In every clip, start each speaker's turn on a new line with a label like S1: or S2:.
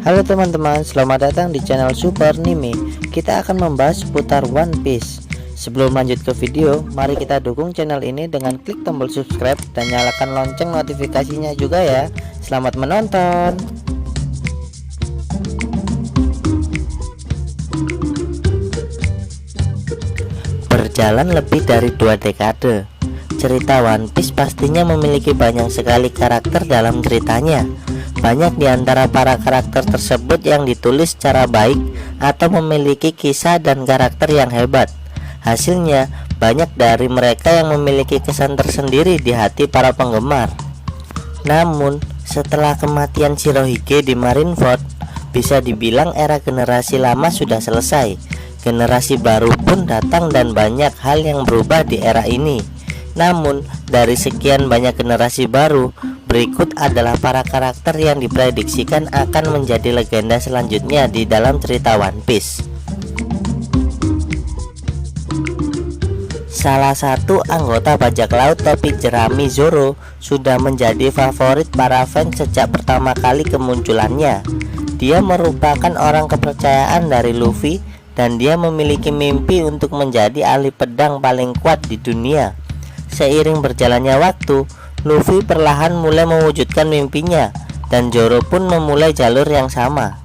S1: Halo teman-teman, selamat datang di channel Super Nime. Kita akan membahas seputar One Piece. Sebelum lanjut ke video, mari kita dukung channel ini dengan klik tombol subscribe dan nyalakan lonceng notifikasinya juga ya. Selamat menonton. Berjalan lebih dari 2 dekade, cerita One Piece pastinya memiliki banyak sekali karakter dalam ceritanya. Banyak di antara para karakter tersebut yang ditulis secara baik atau memiliki kisah dan karakter yang hebat. Hasilnya, banyak dari mereka yang memiliki kesan tersendiri di hati para penggemar. Namun, setelah kematian Shirohige di Marineford, bisa dibilang era generasi lama sudah selesai. Generasi baru pun datang dan banyak hal yang berubah di era ini. Namun, dari sekian banyak generasi baru, berikut adalah para karakter yang diprediksikan akan menjadi legenda selanjutnya di dalam cerita One Piece. Salah satu anggota bajak laut topi jerami Zoro sudah menjadi favorit para fans sejak pertama kali kemunculannya. Dia merupakan orang kepercayaan dari Luffy dan dia memiliki mimpi untuk menjadi ahli pedang paling kuat di dunia. Seiring berjalannya waktu, Luffy perlahan mulai mewujudkan mimpinya dan Zoro pun memulai jalur yang sama.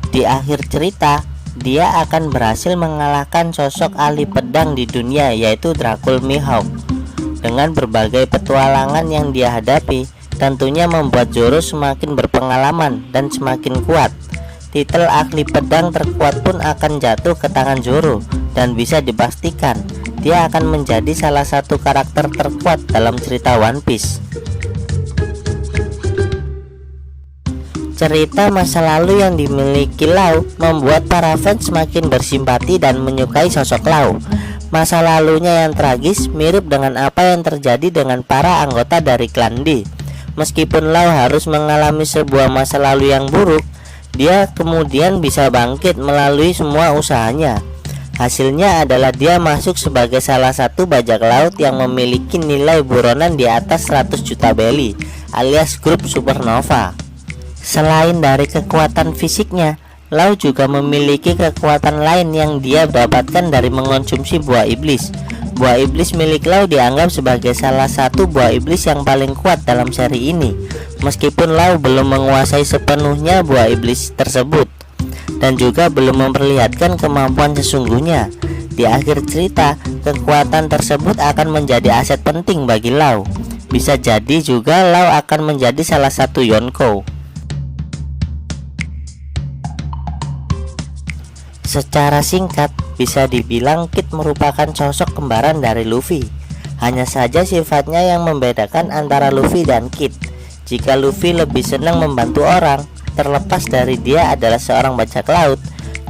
S1: Di akhir cerita, dia akan berhasil mengalahkan sosok ahli pedang di dunia, yaitu Dracul Mihawk. Dengan berbagai petualangan yang dia hadapi, tentunya membuat Zoro semakin berpengalaman dan semakin kuat. Titel ahli pedang terkuat pun akan jatuh ke tangan Zoro dan bisa dipastikan dia akan menjadi salah satu karakter terkuat dalam cerita One Piece. Cerita masa lalu yang dimiliki Law membuat para fans semakin bersimpati dan menyukai sosok Law. Masa lalunya yang tragis mirip dengan apa yang terjadi dengan para anggota dari klan D. Meskipun Law harus mengalami sebuah masa lalu yang buruk, dia kemudian bisa bangkit melalui semua usahanya. Hasilnya adalah dia masuk sebagai salah satu bajak laut yang memiliki nilai buronan di atas 100 juta belly alias grup supernova. Selain dari kekuatan fisiknya, Law juga memiliki kekuatan lain yang dia dapatkan dari mengonsumsi buah iblis. Buah iblis milik Law dianggap sebagai salah satu buah iblis yang paling kuat dalam seri ini. Meskipun Law belum menguasai sepenuhnya buah iblis tersebut dan juga belum memperlihatkan kemampuan sesungguhnya. Di akhir cerita, kekuatan tersebut akan menjadi aset penting bagi Law. Bisa jadi juga Law akan menjadi salah satu Yonko. Secara singkat, bisa dibilang Kid merupakan sosok kembaran dari Luffy. Hanya saja sifatnya yang membedakan antara Luffy dan Kid. Jika Luffy lebih senang membantu orang, terlepas dari dia adalah seorang bajak laut,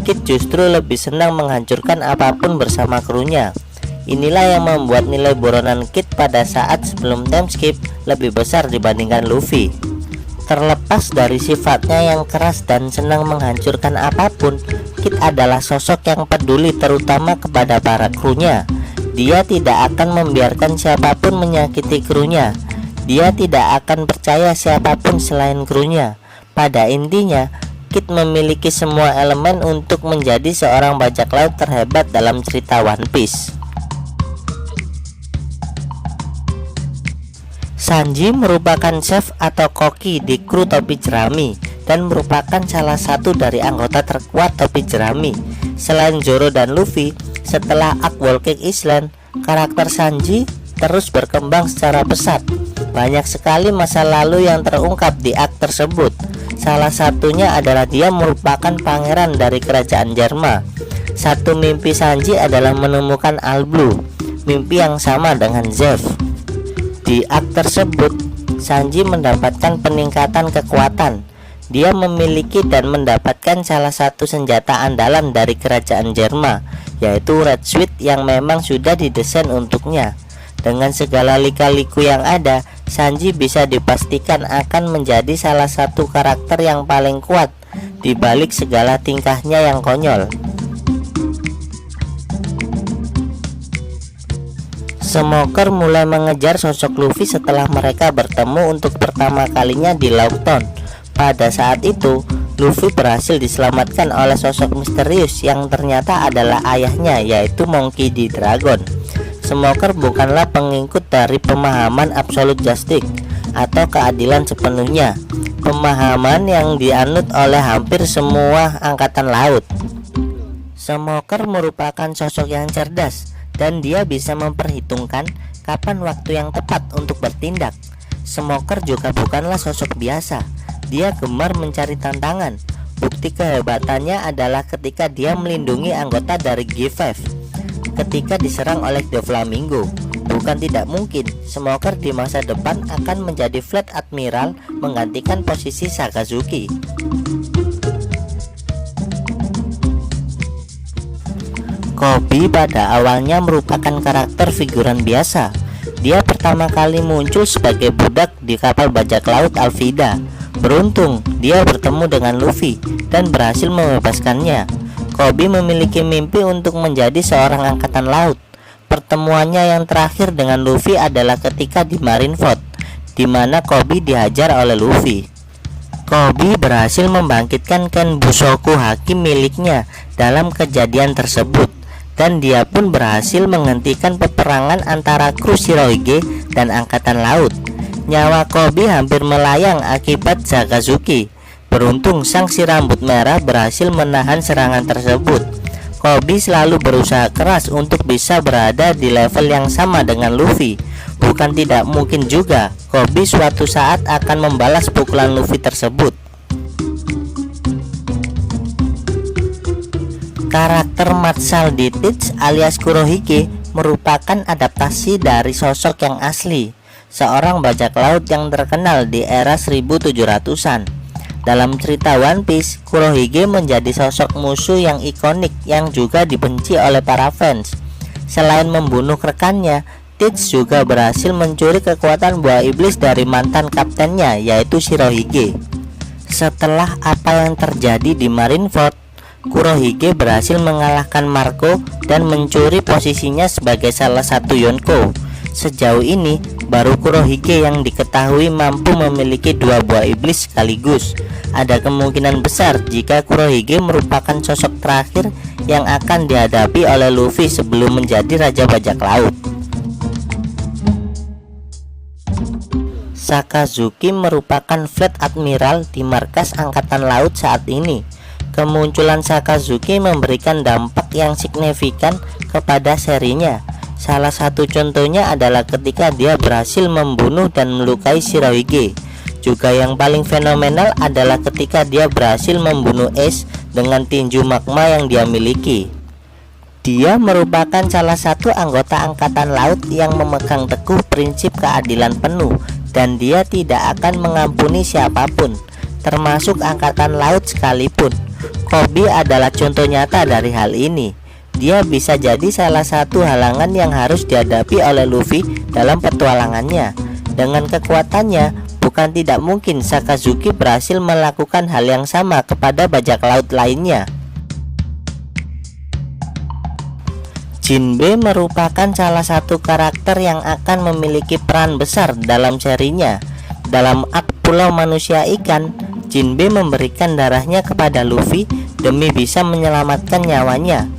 S1: Kid justru lebih senang menghancurkan apapun bersama krunya. Inilah yang membuat nilai buronan Kid pada saat sebelum time skip lebih besar dibandingkan Luffy. Terlepas dari sifatnya yang keras dan senang menghancurkan apapun, Kid adalah sosok yang peduli terutama kepada para krunya. Dia tidak akan membiarkan siapapun menyakiti krunya. Dia tidak akan percaya siapapun selain krunya. Pada intinya, Kid memiliki semua elemen untuk menjadi seorang bajak laut terhebat dalam cerita One Piece. Sanji merupakan chef atau koki di kru topi jerami dan merupakan salah satu dari anggota terkuat topi jerami. Selain Zoro dan Luffy, setelah arc Whole-Cake Island, karakter Sanji terus berkembang secara pesat. Banyak sekali masa lalu yang terungkap di arc tersebut. Salah satunya adalah dia merupakan pangeran dari kerajaan Jarma. Satu mimpi Sanji adalah menemukan All Blue, mimpi yang sama dengan Zeff. Di arc tersebut, Sanji mendapatkan peningkatan kekuatan. Dia memiliki dan mendapatkan salah satu senjata andalan dari kerajaan Jarma, yaitu Red Sweet yang memang sudah didesain untuknya. Dengan segala lika-liku yang ada, Sanji bisa dipastikan akan menjadi salah satu karakter yang paling kuat di balik segala tingkahnya yang konyol. Smoker mulai mengejar sosok Luffy setelah mereka bertemu untuk pertama kalinya di Laugh Town. Pada saat itu, Luffy berhasil diselamatkan oleh sosok misterius yang ternyata adalah ayahnya, yaitu Monkey D. Dragon. Smoker bukanlah pengikut dari pemahaman absolute justice atau keadilan sepenuhnya, pemahaman yang dianut oleh hampir semua angkatan laut. Smoker merupakan sosok yang cerdas dan dia bisa memperhitungkan kapan waktu yang tepat untuk bertindak. Smoker juga bukanlah sosok biasa. Dia gemar mencari tantangan. Bukti kehebatannya adalah ketika dia melindungi anggota dari G5 ketika diserang oleh Doflamingo. Bukan tidak mungkin Smoker di masa depan akan menjadi Fleet Admiral menggantikan posisi Sakazuki. Koby pada awalnya merupakan karakter figuran biasa. Dia pertama kali muncul sebagai budak di kapal bajak laut Alvida. Beruntung dia bertemu dengan Luffy dan berhasil membebaskannya. Koby memiliki mimpi untuk menjadi seorang angkatan laut. Pertemuannya yang terakhir dengan Luffy adalah ketika di Marineford, di mana Koby dihajar oleh Luffy. Koby berhasil membangkitkan Ken Bushoku Haki miliknya dalam kejadian tersebut, dan dia pun berhasil menghentikan peperangan antara kru Shirohige dan angkatan laut. Nyawa Koby hampir melayang akibat Sakazuki. Beruntung sang si rambut merah berhasil menahan serangan tersebut. Koby selalu berusaha keras untuk bisa berada di level yang sama dengan Luffy. Bukan tidak mungkin juga Koby suatu saat akan membalas pukulan Luffy tersebut. Karakter Matsal di Teach alias Kurohige merupakan adaptasi dari sosok yang asli, seorang bajak laut yang terkenal di era 1700-an. Dalam cerita One Piece, Kurohige menjadi sosok musuh yang ikonik yang juga dibenci oleh para fans. Selain membunuh rekannya, Teach juga berhasil mencuri kekuatan buah iblis dari mantan kaptennya, yaitu Shirohige. Setelah apa yang terjadi di Marineford, Kurohige berhasil mengalahkan Marco dan mencuri posisinya sebagai salah satu Yonko. Sejauh ini, baru Kurohige yang diketahui mampu memiliki dua buah iblis sekaligus. Ada kemungkinan besar jika Kurohige merupakan sosok terakhir yang akan dihadapi oleh Luffy sebelum menjadi Raja Bajak Laut. Sakazuki merupakan Fleet Admiral di markas Angkatan Laut saat ini. Kemunculan Sakazuki memberikan dampak yang signifikan kepada serinya. Salah satu contohnya adalah ketika dia berhasil membunuh dan melukai Shirohige. Juga yang paling fenomenal adalah ketika dia berhasil membunuh Ace dengan tinju magma yang dia miliki. Dia merupakan salah satu anggota angkatan laut yang memegang teguh prinsip keadilan penuh, dan dia tidak akan mengampuni siapapun, termasuk angkatan laut sekalipun. Koby adalah contoh nyata dari hal ini. Dia bisa jadi salah satu halangan yang harus dihadapi oleh Luffy dalam petualangannya. Dengan kekuatannya, bukan tidak mungkin Sakazuki berhasil melakukan hal yang sama kepada bajak laut lainnya. Jinbe merupakan salah satu karakter yang akan memiliki peran besar dalam serinya. Dalam arc Pulau Manusia Ikan, Jinbe memberikan darahnya kepada Luffy demi bisa menyelamatkan nyawanya.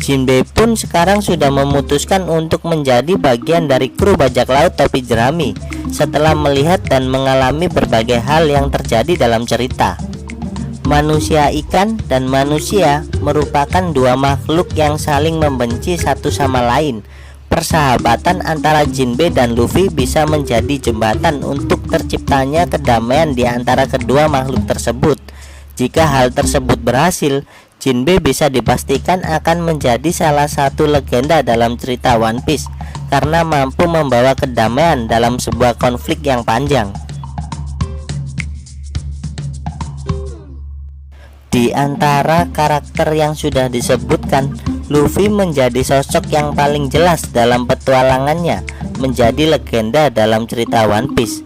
S1: Jinbe pun sekarang sudah memutuskan untuk menjadi bagian dari kru bajak laut topi jerami setelah melihat dan mengalami berbagai hal yang terjadi dalam cerita. Manusia ikan dan manusia merupakan dua makhluk yang saling membenci satu sama lain. Persahabatan antara Jinbe dan Luffy bisa menjadi jembatan untuk terciptanya kedamaian di antara kedua makhluk tersebut. Jika hal tersebut berhasil, Jinbe bisa dipastikan akan menjadi salah satu legenda dalam cerita One Piece karena mampu membawa kedamaian dalam sebuah konflik yang panjang. Di antara karakter yang sudah disebutkan, Luffy menjadi sosok yang paling jelas dalam petualangannya, menjadi legenda dalam cerita One Piece.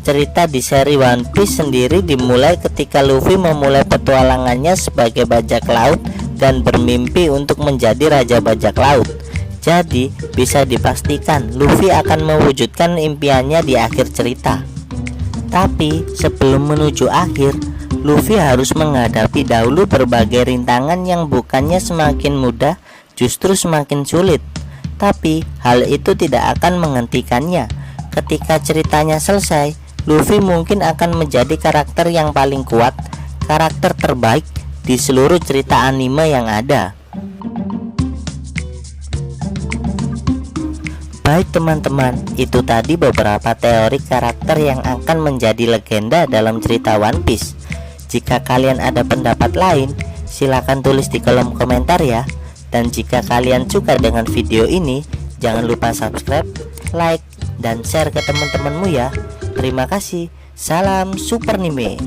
S1: Cerita di seri One Piece sendiri dimulai ketika Luffy memulai petualangannya sebagai bajak laut dan bermimpi untuk menjadi Raja Bajak Laut. Jadi, bisa dipastikan Luffy akan mewujudkan impiannya di akhir cerita. Tapi, sebelum menuju akhir, Luffy harus menghadapi dahulu berbagai rintangan yang bukannya semakin mudah, justru semakin sulit. Tapi hal itu tidak akan menghentikannya. Ketika ceritanya selesai, Luffy mungkin akan menjadi karakter yang paling kuat, karakter terbaik di seluruh cerita anime yang ada. Baik teman-teman, itu tadi beberapa teori karakter yang akan menjadi legenda dalam cerita One Piece. Jika kalian ada pendapat lain, silakan tulis di kolom komentar ya. Dan jika kalian suka dengan video ini, jangan lupa subscribe, like, dan share ke teman-temanmu ya. Terima kasih. Salam Super Anime.